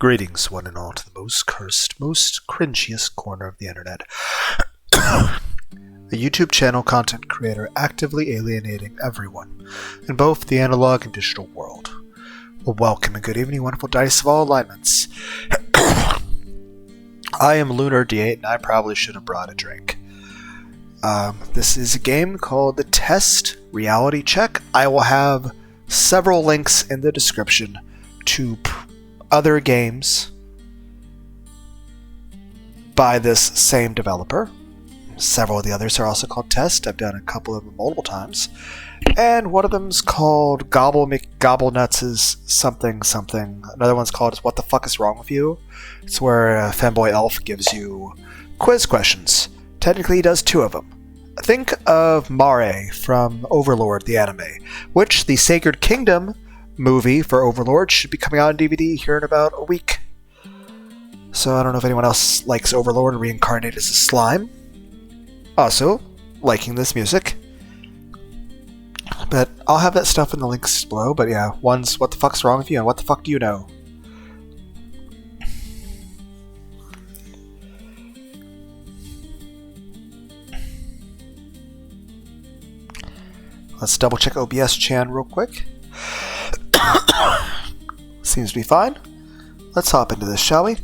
Greetings, one and all, to the most cursed, most cringiest corner of the internet. A YouTube channel content creator actively alienating everyone in both the analog and digital world. Well, welcome and good evening, wonderful dice of all alignments. I am Lunar D8, and I probably should have brought a drink. This is a game called The Test Reality Check. I will have several links in the description to other games by this same developer. Several of the others are also called Test. I've done a couple of them multiple times. And one of them's called Gobble McGobblenuts' something something. Another one's called What the Fuck is Wrong with You? It's where a fanboy elf gives you quiz questions. Technically he does two of them. Think of Mare from Overlord, the anime, which the Sacred Kingdom movie for Overlord should be coming out on DVD here in about a week. So I don't know if anyone else likes Overlord reincarnated as a slime. Also, liking this music. But I'll have that stuff in the links below. But yeah, one's What the Fuck's Wrong with You and What the Fuck Do You Know? Let's double check OBS Chan real quick. Seems to be fine. Let's hop into this, shall we?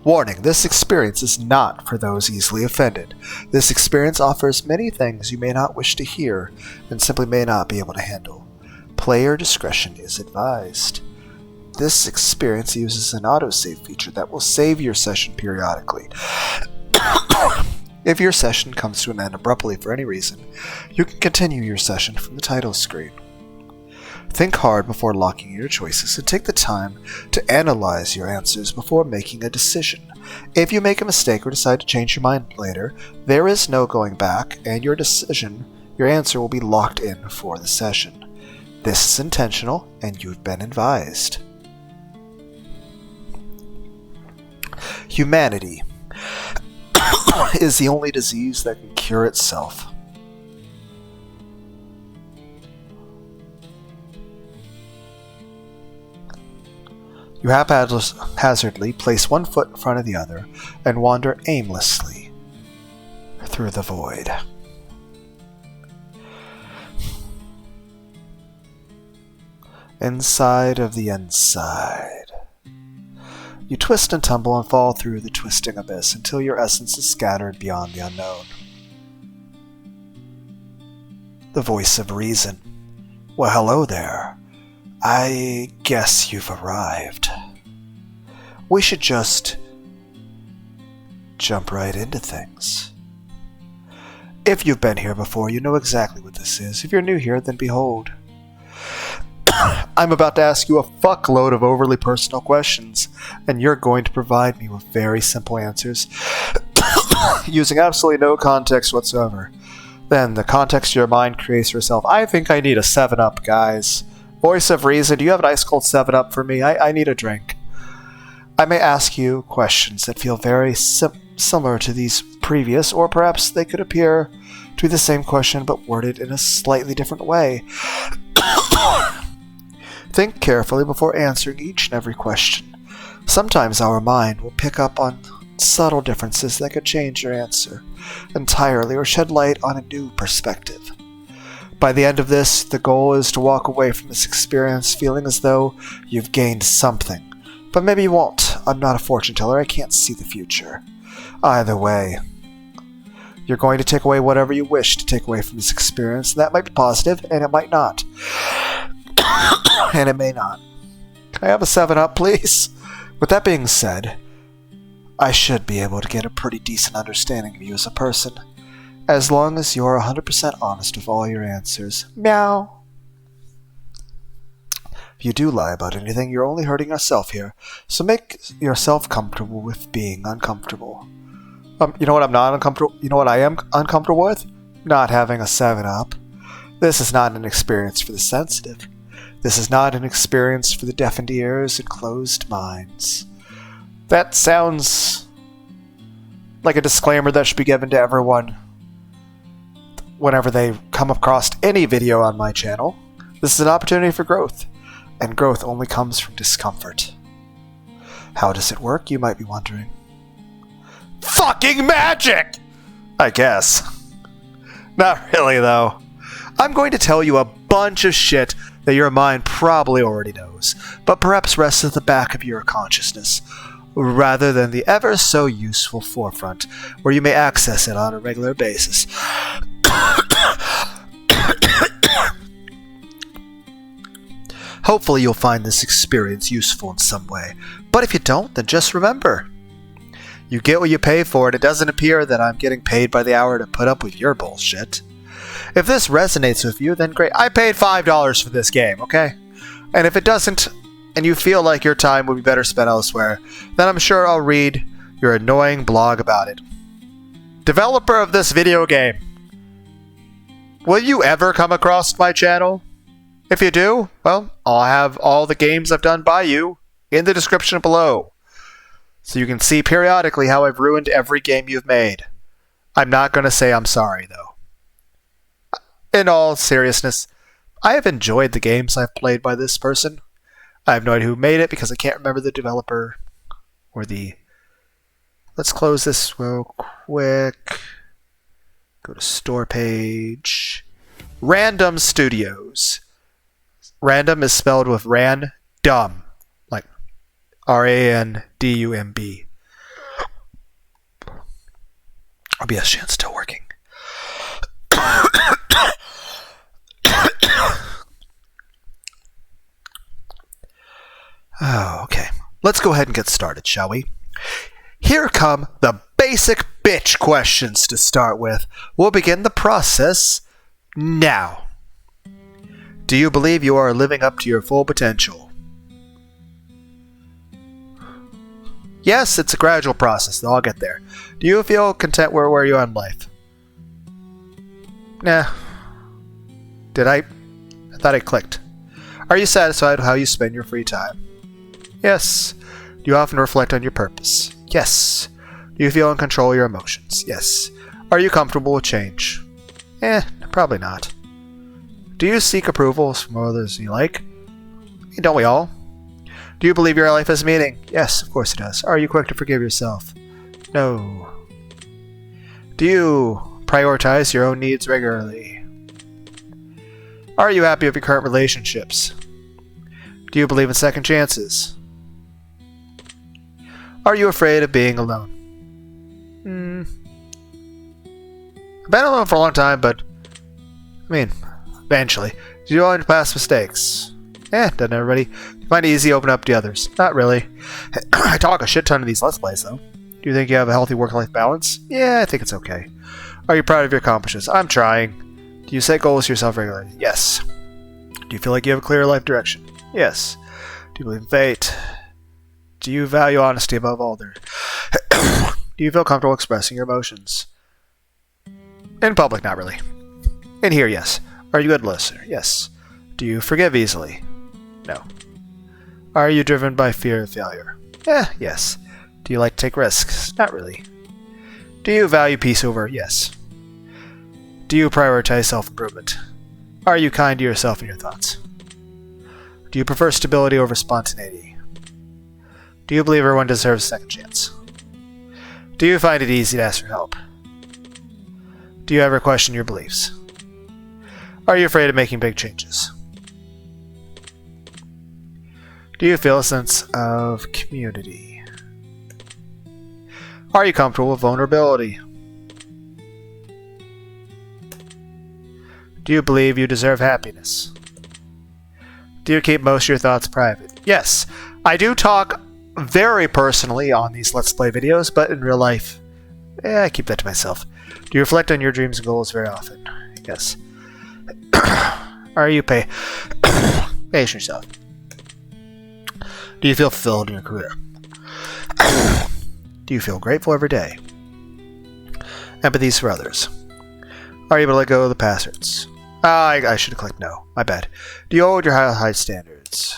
Warning, this experience is not for those easily offended. This experience offers many things you may not wish to hear and simply may not be able to handle. Player discretion is advised. This experience uses an autosave feature that will save your session periodically. If your session comes to an end abruptly for any reason, you can continue your session from the title screen. Think hard before locking your choices and take the time to analyze your answers before making a decision. If you make a mistake or decide to change your mind later, there is no going back, and your answer will be locked in for the session. This is intentional, and you've been advised. Humanity is the only disease that can cure itself. You haphazardly place one foot in front of the other and wander aimlessly through the void. Inside of the inside. You twist and tumble and fall through the twisting abyss until your essence is scattered beyond the unknown. The voice of reason. Well, hello there. I guess you've arrived. We should just jump right into things. If you've been here before, you know exactly what this is. If you're new here, then behold. I'm about to ask you a fuckload of overly personal questions, and you're going to provide me with very simple answers, using absolutely no context whatsoever. Then, the context your mind creates for yourself. I think I need a 7-Up, guys. Voice of reason, do you have an ice-cold 7-Up for me? I need a drink. I may ask you questions that feel very similar to these previous, or perhaps they could appear to be the same question but worded in a slightly different way. Think carefully before answering each and every question. Sometimes our mind will pick up on subtle differences that could change your answer entirely or shed light on a new perspective. By the end of this, the goal is to walk away from this experience feeling as though you've gained something. But maybe you won't. I'm not a fortune teller. I can't see the future. Either way, you're going to take away whatever you wish to take away from this experience. That might be positive, and it might not. And it may not. Can I have a 7-Up, please? With that being said, I should be able to get a pretty decent understanding of you as a person. As long as you're 100% honest with all your answers. Meow. If you do lie about anything, you're only hurting yourself here. So make yourself comfortable with being uncomfortable. You know what I'm not uncomfortable? You know what I am uncomfortable with? Not having a 7-Up. This is not an experience for the sensitive. This is not an experience for the deafened ears and closed minds. That sounds like a disclaimer that should be given to everyone whenever they come across any video on my channel. This is an opportunity for growth. and growth only comes from discomfort. How does it work, you might be wondering? Fucking magic! I guess. Not really, though. I'm going to tell you a bunch of shit that your mind probably already knows, but perhaps rests at the back of your consciousness, rather than the ever so useful forefront, where you may access it on a regular basis. Hopefully you'll find this experience useful in some way, but if you don't, then just remember, you get what you pay for, and it doesn't appear that I'm getting paid by the hour to put up with your bullshit. If this resonates with you, then great. I paid $5 for this game, okay? And if it doesn't, and you feel like your time would be better spent elsewhere, then I'm sure I'll read your annoying blog about it. Developer of this video game, will you ever come across my channel? If you do, well, I'll have all the games I've done by you in the description below, so you can see periodically how I've ruined every game you've made. I'm not going to say I'm sorry, though. In all seriousness, I have enjoyed the games I've played by this person. I have no idea who made it because I can't remember the developer or the... Let's close this real quick. Go to store page. Randumb Studios. Random is spelled with randumb, like R-A-N-D-U-M-B. OBS Chan's still working. Oh, okay. Let's go ahead and get started, shall we? Here come the basic bitch questions to start with. We'll begin the process now. Do you believe you are living up to your full potential? Yes, it's a gradual process, though I'll get there. Do you feel content where you are in life? Nah. Did I? I thought I clicked. Are you satisfied with how you spend your free time? Yes. Do you often reflect on your purpose? Yes. Do you feel in control of your emotions? Yes. Are you comfortable with change? Probably not. Do you seek approvals from others you like? Don't we all? Do you believe your life has meaning? Yes, of course it does. Are you quick to forgive yourself? No. Do you prioritize your own needs regularly? Are you happy with your current relationships? Do you believe in second chances? Are you afraid of being alone? I've been alone for a long time, but eventually. Do you want to pass mistakes? Doesn't everybody? Do you find it easy to open up to others? Not really. I talk a shit ton of these Let's Plays, though. Do you think you have a healthy work-life balance? Yeah, I think it's okay. Are you proud of your accomplishments? I'm trying. Do you set goals for yourself regularly? Yes. Do you feel like you have a clear life direction? Yes. Do you believe in fate? Do you value honesty above all others? Do you feel comfortable expressing your emotions? In public, not really. In here, yes. Are you a good listener? Yes. Do you forgive easily? No. Are you driven by fear of failure? Yes. Do you like to take risks? Not really. Do you value peace over? Yes. Do you prioritize self-improvement? Are you kind to yourself and your thoughts? Do you prefer stability over spontaneity? Do you believe everyone deserves a second chance? Do you find it easy to ask for help? Do you ever question your beliefs? Are you afraid of making big changes? Do you feel a sense of community? Are you comfortable with vulnerability? Do you believe you deserve happiness? Do you keep most of your thoughts private? Yes, I do talk very personally on these Let's Play videos, but in real life, I keep that to myself. Do you reflect on your dreams and goals very often? Yes. Are you patient yourself? Do you feel fulfilled in your career? Do you feel grateful every day? Empathy for others. Are you able to let go of the past hurts? I should have clicked no. My bad. Do you hold your high standards?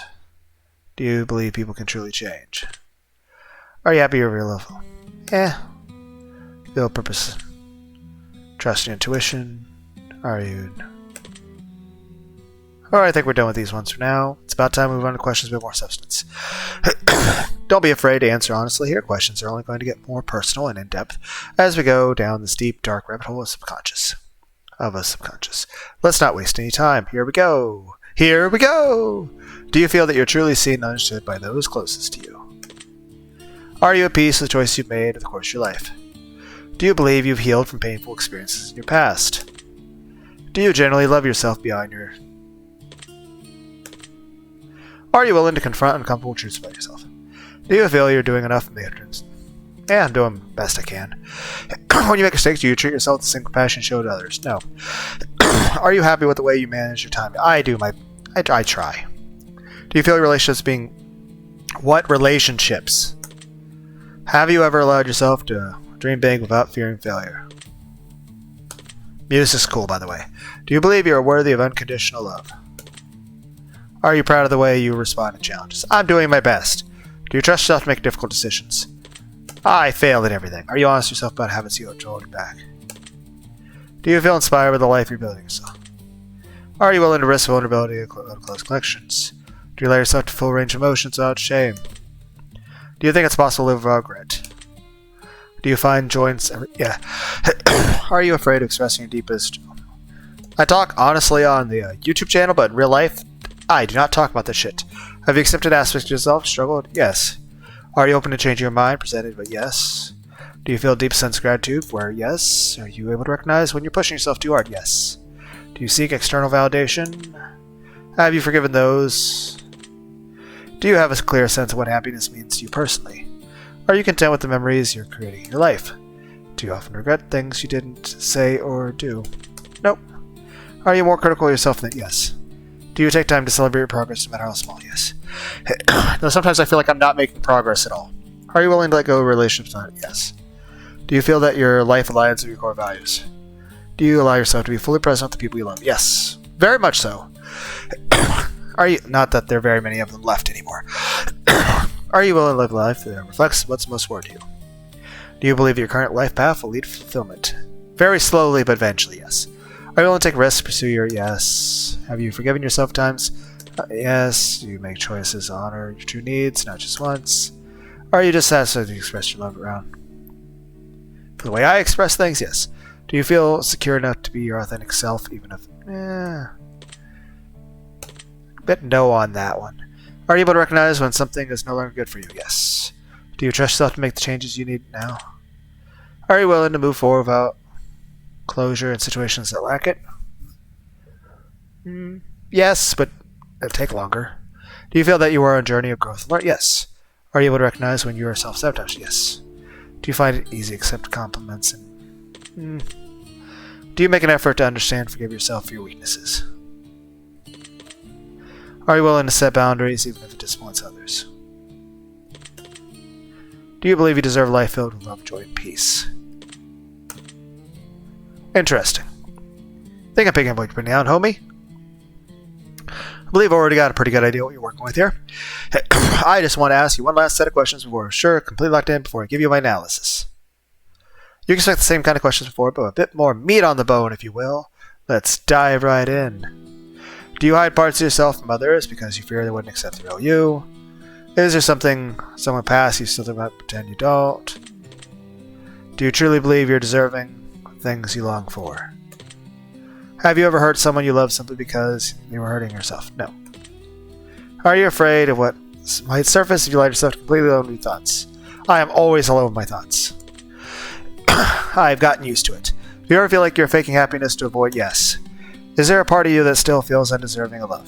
Do you believe people can truly change? Are you happy with your level? Feel purpose. Trust your intuition. Are you Alright, I think we're done with these ones for now. It's about time we move on to questions with more substance. Don't be afraid to answer honestly here. Questions are only going to get more personal and in-depth as we go down this deep, dark rabbit hole of a subconscious. Let's not waste any time. Here we go. Here we go! Do you feel that you're truly seen and understood by those closest to you? Are you at peace with the choices you've made in the course of your life? Do you believe you've healed from painful experiences in your past? Do you generally love yourself beyond your... Are you willing to confront uncomfortable truths about yourself? Do you feel you're doing enough in the entrance? Yeah, I'm doing the best I can. When you make mistakes, do you treat yourself with the same compassion shown to others? No. Are you happy with the way you manage your time? I do. I try. Do you feel your relationships being... What relationships? Have you ever allowed yourself to dream big without fearing failure? Music's cool, by the way. Do you believe you are worthy of unconditional love? Are you proud of the way you respond to challenges? I'm doing my best. Do you trust yourself to make difficult decisions? I failed at everything. Are you honest with yourself about habits you hold back? Do you feel inspired by the life you're building yourself? Are you willing to risk vulnerability in close connections? Do you allow yourself to full range of emotions without shame? Do you think it's possible to live without regret? Do you find joy in... Yeah. Are you afraid of expressing your deepest... I talk honestly on the YouTube channel, but in real life, I do not talk about this shit. Have you accepted aspects of yourself? Struggled? Yes. Are you open to changing your mind? Presented, but yes. Do you feel a deep sense of gratitude? Where yes. Are you able to recognize when you're pushing yourself too hard? Yes. Do you seek external validation? Have you forgiven those? Do you have a clear sense of what happiness means to you personally? Are you content with the memories you're creating in your life? Do you often regret things you didn't say or do? Nope. Are you more critical of yourself than yes? Do you take time to celebrate your progress no matter how small? Yes. Though sometimes I feel like I'm not making progress at all. Are you willing to let go of relationships? Yes. Do you feel that your life aligns with your core values? Do you allow yourself to be fully present with the people you love? Yes. Very much so. Are you... Not that there are very many of them left anymore. Are you willing to live a life that reflects what's most important to you? Do you believe your current life path will lead to fulfillment? Very slowly, but eventually, yes. Are you willing to take risks to pursue your... Yes. Have you forgiven yourself times? Yes. Do you make choices to honor your true needs, not just once? Are you just satisfied to express your love around? For the way I express things, yes. Do you feel secure enough to be your authentic self, even if... Bit no on that one. Are you able to recognize when something is no longer good for you? Yes. Do you trust yourself to make the changes you need now? Are you willing to move forward without closure in situations that lack it? Yes, but it'll take longer. Do you feel that you are on a journey of growth and learn? Yes. Are you able to recognize when you are self-sabotaged? Yes. Do you find it easy to accept compliments? And do you make an effort to understand and forgive yourself for your weaknesses? Are you willing to set boundaries even if it disappoints others? Do you believe you deserve a life filled with love, joy, and peace? Interesting. Think I'm picking up what you're putting down, homie. I believe I've already got a pretty good idea what you're working with here. I just want to ask you one last set of questions before we're sure completely locked in before I give you my analysis. You can expect the same kind of questions before, but a bit more meat on the bone, if you will. Let's dive right in. Do you hide parts of yourself from others because you fear they wouldn't accept the real you? Is there something someone past you still think about pretend you don't? Do you truly believe you're deserving of things you long for? Have you ever hurt someone you love simply because you were hurting yourself? No. Are you afraid of what might surface if you let yourself completely alone with your thoughts? I am always alone with my thoughts. I've gotten used to it. Do you ever feel like you're faking happiness to avoid? Yes. Is there a part of you that still feels undeserving of love?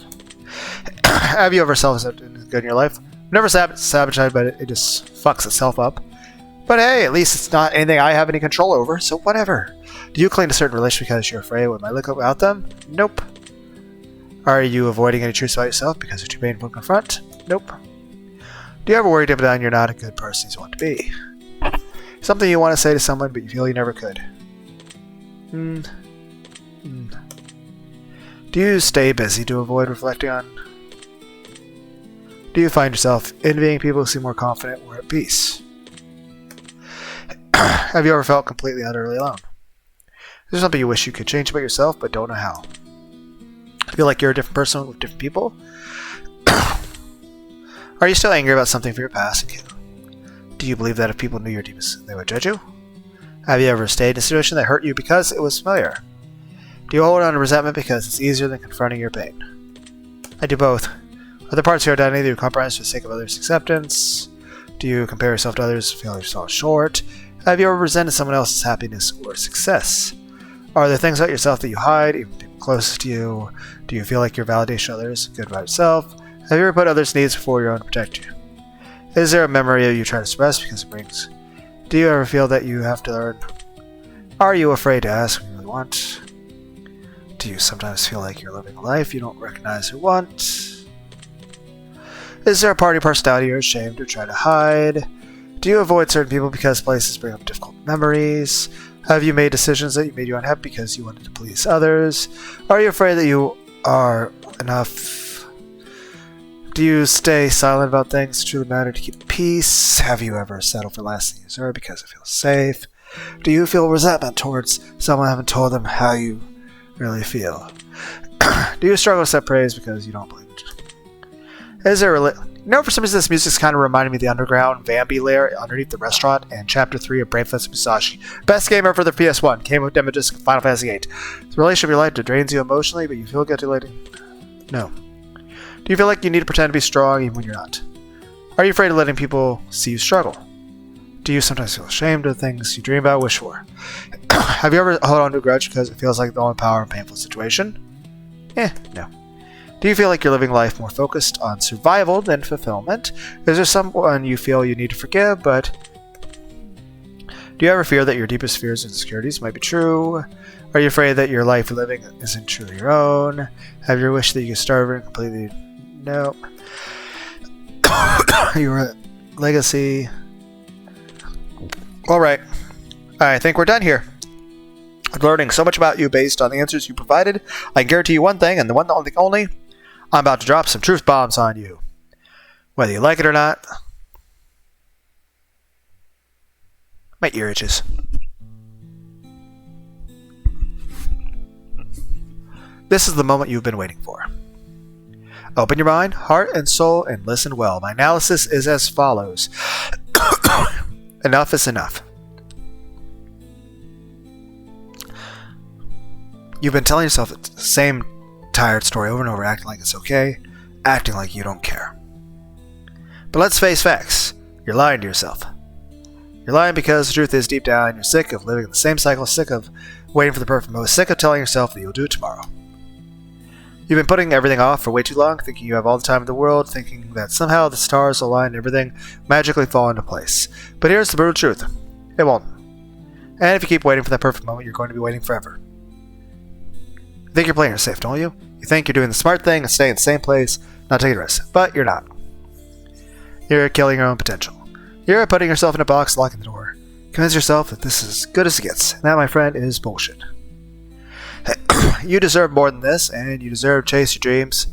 Have you ever self-accepted good in your life? Never sabotaged, but it just fucks itself up. But hey, at least it's not anything I have any control over, so whatever. Do you cling to certain relationships because you're afraid what might look without them? Nope. Are you avoiding any truths about yourself because they're too painful to confront? Nope. Do you ever worry deep down you're not a good person you want to be? Something you want to say to someone but you feel you never could? Do you stay busy to avoid reflecting on? Do you find yourself envying people who seem more confident or at peace? Have you ever felt completely utterly alone? Is there something you wish you could change about yourself but don't know how? Feel like you're a different person with different people? Are you still angry about something from your past? Do you believe that if people knew your deepest, they would judge you? Have you ever stayed in a situation that hurt you because it was familiar? Do you hold on to resentment because it's easier than confronting your pain? I do both. Are there parts of your identity that you compromise for the sake of others' acceptance? Do you compare yourself to others and feel yourself short? Have you ever resented someone else's happiness or success? Are there things about yourself that you hide, even people closest to you? Do you feel like your validation of others is good about yourself? Have you ever put others' needs before your own to protect you? Is there a memory you try to suppress because it brings? Do you ever feel that you have to learn? Are you afraid to ask what you really want? Do you sometimes feel like you're living a life you don't recognize or want? Is there a part of your personality you're ashamed or try to hide? Do you avoid certain people because places bring up difficult memories? Have you made decisions that made you unhappy because you wanted to please others? Are you afraid that you are enough? Do you stay silent about things that truly matter to keep peace? Have you ever settled for less than you deserve because it feels safe? Do you feel resentment towards someone who haven't told them how you really feel? Do you struggle to set praise because you don't believe it? Is there for some reason this music's kind of reminding me of the underground Vambi layer underneath the restaurant and Chapter 3 of Brainfest Musashi. Best game ever for the PS1. Came with demo disc Final Fantasy VIII. It's a relationship of your life that drains you emotionally, but you feel guilty later. No. Do you feel like you need to pretend to be strong even when you're not? Are you afraid of letting people see you struggle? Do you sometimes feel ashamed of things you dream about, wish for? Have you ever held on to a grudge because it feels like the only power in a painful situation? No. Do you feel like you're living life more focused on survival than fulfillment? Is there someone you feel you need to forgive, but do you ever fear that your deepest fears and insecurities might be true? Are you afraid that your life living isn't truly your own? Have you wished that you could start over and completely? No. Your legacy. Alright. I think we're done here. I'm learning so much about you based on the answers you provided. I can guarantee you one thing, and the one thing only. I'm about to drop some truth bombs on you. Whether you like it or not. My ear itches. This is the moment you've been waiting for. Open your mind, heart, and soul and listen well. My analysis is as follows. Enough is enough. You've been telling yourself the same tired story over and over, acting like it's okay, acting like you don't care. But let's face facts. You're lying to yourself. You're lying because the truth is deep down you're sick of living in the same cycle, sick of waiting for the perfect moment, sick of telling yourself that you'll do it tomorrow. You've been putting everything off for way too long, thinking you have all the time in the world, thinking that somehow the stars align and everything magically fall into place. But here's the brutal truth. It won't. And if you keep waiting for that perfect moment, you're going to be waiting forever. You think you're playing it safe, don't you? You think you're doing the smart thing and staying in the same place, not taking risks. But you're not. You're killing your own potential. You're putting yourself in a box, locking the door. Convince yourself that this is as good as it gets. And that, my friend, is bullshit. You deserve more than this, and you deserve to chase your dreams.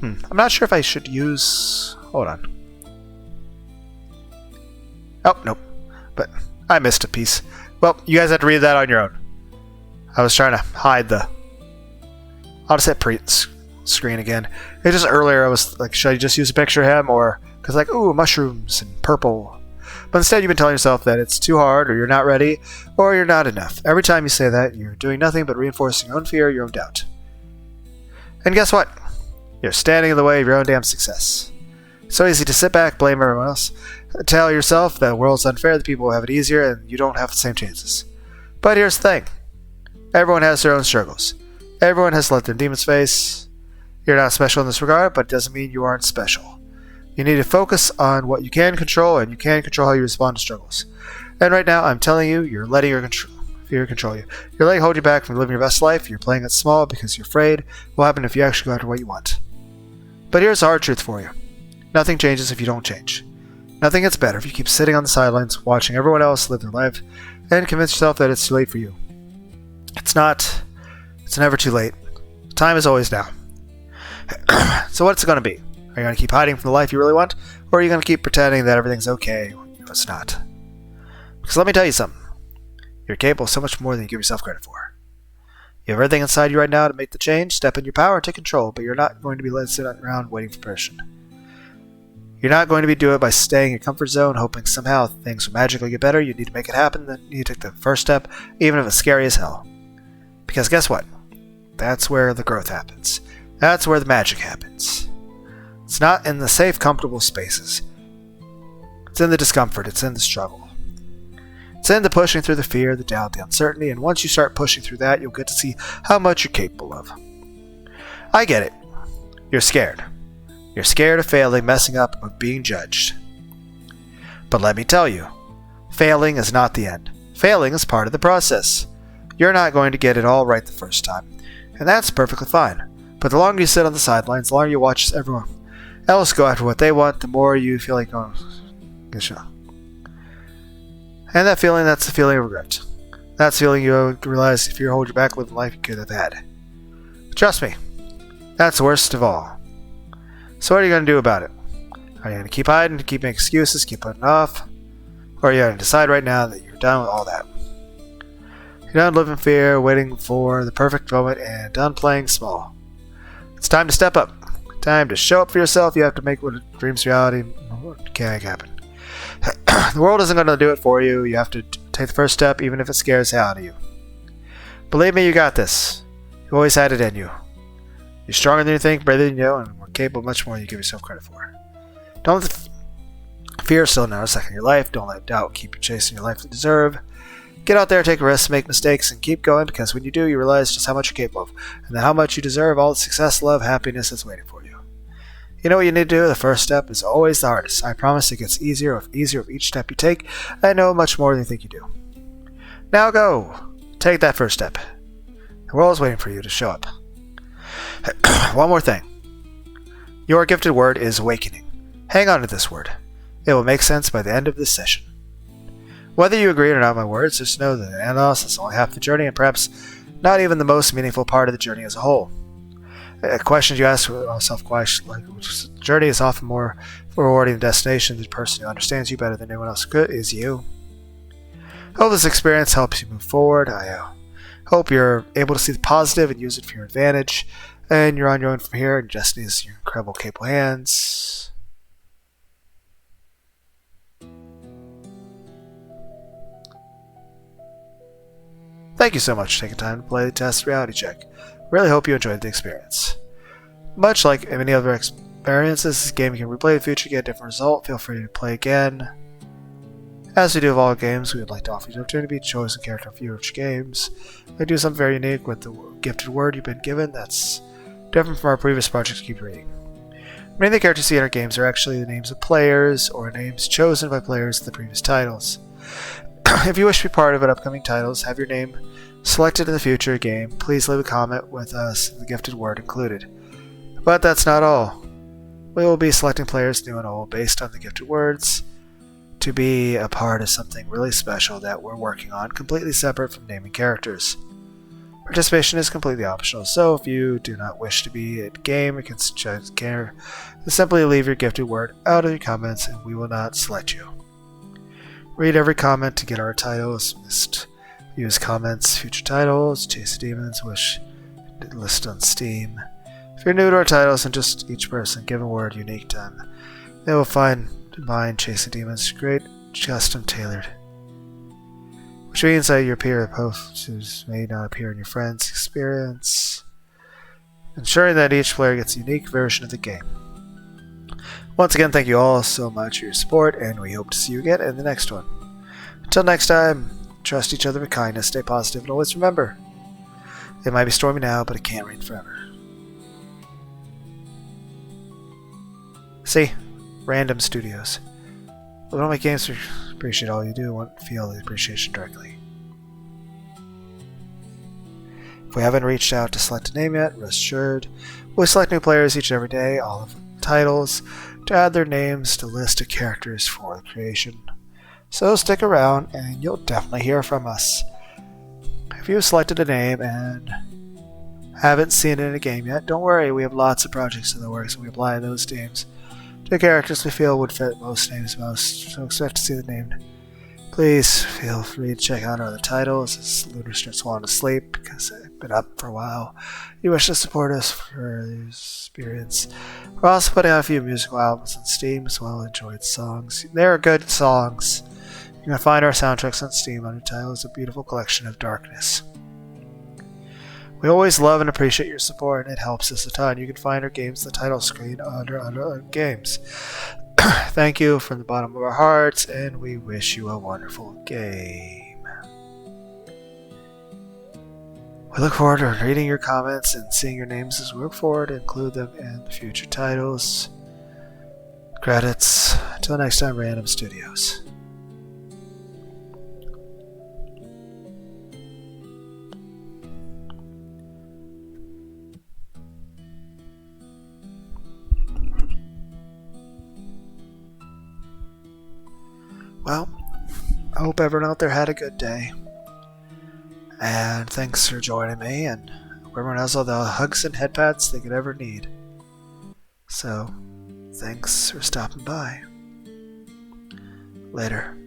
I'm not sure if I should use... Hold on. Oh, nope. But I missed a piece. Well, you guys have to read that on your own. I was trying to hide the... I'll just hit print screen again. It just earlier I was like, should I just use a picture of him, or because like, ooh, mushrooms and purple. But instead you've been telling yourself that it's too hard, or you're not ready, or you're not enough. Every time you say that, you're doing nothing but reinforcing your own fear, your own doubt. And guess what? You're standing in the way of your own damn success. It's so easy to sit back, blame everyone else, tell yourself that the world's unfair, that people have it easier, and you don't have the same chances. But here's the thing. Everyone has their own struggles. Everyone has let their demons face. You're not special in this regard, but it doesn't mean you aren't special. You need to focus on what you can control, and you can control how you respond to struggles. And right now, I'm telling you, you're letting your fear control you. You're letting it hold you back from living your best life. You're playing it small because you're afraid what will happen if you actually go after what you want. But here's the hard truth for you. Nothing changes if you don't change. Nothing gets better if you keep sitting on the sidelines, watching everyone else live their life, and convince yourself that it's too late for you. It's not. It's never too late. Time is always now. So what's it going to be? Are you going to keep hiding from the life you really want? Or are you going to keep pretending that everything's okay when it's not? Because let me tell you something. You're capable of so much more than you give yourself credit for. You have everything inside you right now to make the change, step in your power, take control, but you're not going to be sitting around waiting for permission. You're not going to be doing it by staying in your comfort zone, hoping somehow things will magically get better. You need to make it happen. Then you take the first step, even if it's scary as hell. Because guess what? That's where the growth happens. That's where the magic happens. It's not in the safe, comfortable spaces. It's in the discomfort. It's in the struggle. It's in the pushing through the fear, the doubt, the uncertainty, and once you start pushing through that, you'll get to see how much you're capable of. I get it. You're scared. You're scared of failing, messing up, of being judged. But let me tell you, failing is not the end. Failing is part of the process. You're not going to get it all right the first time, and that's perfectly fine. But the longer you sit on the sidelines, the longer you watch everyone else go after what they want, the more you feel like going, and that feeling, that's the feeling of regret. That's the feeling you realize if you hold your back, live the life you could have had. Trust me, that's the worst of all. So what are you going to do about it? Are you going to keep hiding, keep making excuses, keep putting it off? Or are you going to decide right now that you're done with all that? You're done living in fear, waiting for the perfect moment, and done playing small. It's time to step up. Time to show up for yourself. You have to make what dreams reality. What can't happen? The world isn't going to do it for you. You have to take the first step, even if it scares the hell out of you. Believe me, you got this. You always had it in you. You're stronger than you think, braver than you know, and more capable of much more than you give yourself credit for. Don't let the fear still know a second in your life. Don't let doubt keep you chasing your life you deserve. Get out there, take risks, make mistakes, and keep going, because when you do, you realize just how much you're capable of, and then how much you deserve all the success, love, happiness that's waiting for you. You know what you need to do? The first step is always the hardest. I promise it gets easier with each step you take. I know much more than you think you do. Now go. Take that first step. The world is waiting for you to show up. One more thing. Your gifted word is awakening. Hang on to this word. It will make sense by the end of this session. Whether you agree or not with my words, just know that the analysis is only half the journey and perhaps not even the most meaningful part of the journey as a whole. Questions you ask yourself, like which journey is often more rewarding than destination. The person who understands you better than anyone else could is you. Hope this experience helps you move forward. I hope you're able to see the positive and use it for your advantage. And you're on your own from here, and just needs your incredible, capable hands. Thank you so much for taking time to play the test reality check. Really hope you enjoyed the experience. Much like many other experiences, this game you can replay in the future to get a different result. Feel free to play again. As we do with all games, we would like to offer you the opportunity to be a chosen character in future games. We do something very unique with the gifted word you've been given that's different from our previous projects. Keep reading. Many of the characters you see in our games are actually the names of players or names chosen by players in the previous titles. If you wish to be part of an upcoming titles, have your name selected in the future game, please leave a comment with us, the gifted word included. But that's not all. We will be selecting players new and old based on the gifted words to be a part of something really special that we're working on, completely separate from naming characters. Participation is completely optional, so if you do not wish to be at the game or can care, simply leave your gifted word out of your comments and we will not select you. Read every comment to get our titles list. Use comments, future titles, Chase the Demons, wish list on Steam. If you're new to our titles and just each person give a word unique to them, they will find mine Chase the Demons great, custom tailored. Which means that your peer posts may not appear in your friend's experience, ensuring that each player gets a unique version of the game. Once again, thank you all so much for your support, and we hope to see you again in the next one. Until next time, trust each other with kindness, stay positive, and always remember, it might be stormy now, but it can't rain forever. See, Randumb Studios. We don't make games to appreciate all you do, we want to feel the appreciation directly. If we haven't reached out to select a name yet, rest assured, we'll select new players each and every day, all of the titles, to add their names to the list of characters for the creation. So stick around and you'll definitely hear from us. If you've selected a name and haven't seen it in a game yet, don't worry, we have lots of projects in the works and we apply those names to characters we feel would fit most names most, so expect to see the named Please feel free to check out our other titles as Lunar starts falling asleep because I've been up for a while. You wish to support us for this experience. We're also putting out a few musical albums on Steam as well. Enjoyed songs. They are good songs. You can find our soundtracks on Steam under titles A Beautiful Collection of Darkness. We always love and appreciate your support, and it helps us a ton. You can find our games on the title screen under games. Thank you from the bottom of our hearts, and we wish you a wonderful game. We look forward to reading your comments and seeing your names as we work forward to include them in the future titles. Credits. Until next time, Random Studios. Well, I hope everyone out there had a good day. And thanks for joining me, and everyone has all the hugs and headpats they could ever need. So, thanks for stopping by. Later.